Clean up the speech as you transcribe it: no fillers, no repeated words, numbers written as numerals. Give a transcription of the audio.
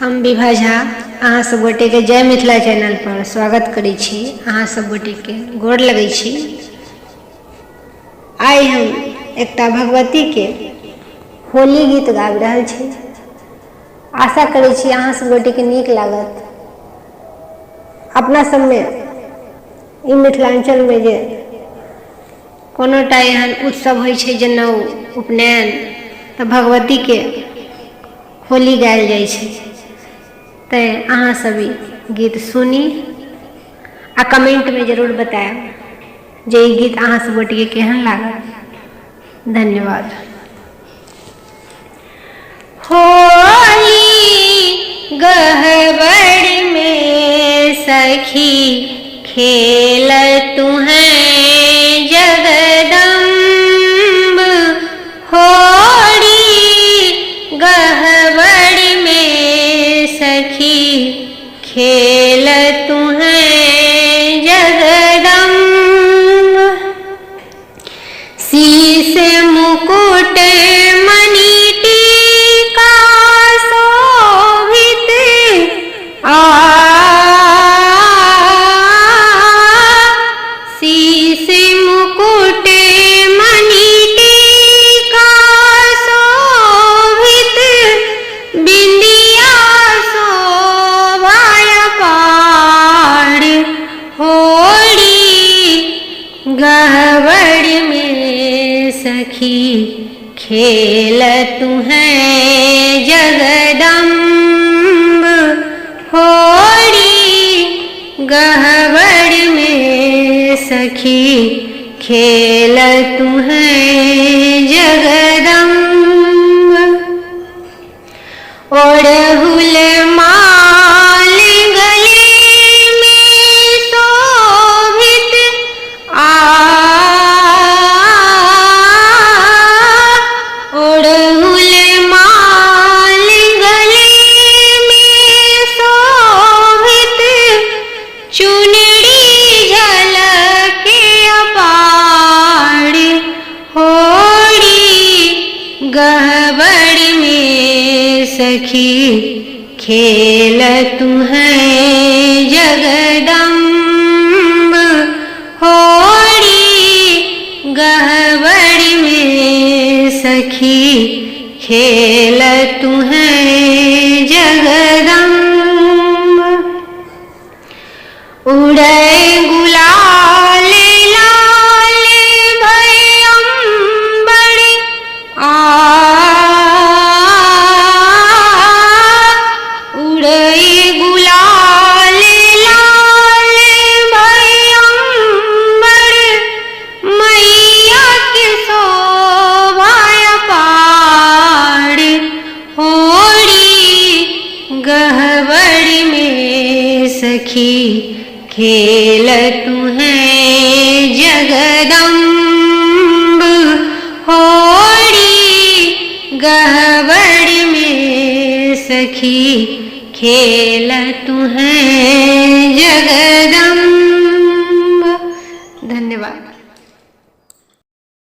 हम विभा झा अहाँ सब गोटे के जय मिथिला चैनल पर स्वागत करै छी। अहाँ सब गोटे के गोर लगै छी। आइ हम एकटा भगवती के होली गीत गाबि रहल छी। आशा करै छी अहाँ सब गोटे के नीक लागत। अपना सब में ई मिथिलांचल में जे कोनोटा एहन उत्सव होइ छै जेना उपनयन, तऽ भगवती के होली गायल जाइ छै। तैं अहाँ सब ई गीत सुनी आ कमेंट में जरूर बताएब जे ई गीत अहाँ सब गोटे के केहन लागल। धन्यवाद। होली गहबर में सखी खेल तुम्हें जगदम्ब, होली गहबर में सखी खेल तुम्हें जगदम्ब। शीश मुकुट मणि टीका शोभित शीश मुकुट मणि टीका शोभित, बिंदिया शोभाय पार, होली गहबर में सखी खेल तुम्हें जगदम्ब, होली गहबर में सखी खेल तुम्हें जगदम्ब। ओढ़हुल माल गले में शोभित ओढ़हुल माल गले में शोभित, चुनरी झलके अपार, होली गहबर में सखी खेल तुम्हें जगदम्ब, होली गहबर में सखी खेल तुम्हें जगदम्ब। उड़े गुलाल लाल भय अंबर, उड़े गुलाल लाल भय अंबर, मैया के शोभाय पार, होली गहबर में सखी खेल तुम्हें जगदम्ब, होली गहबर में सखी खेल तुम्हें जगदम्ब।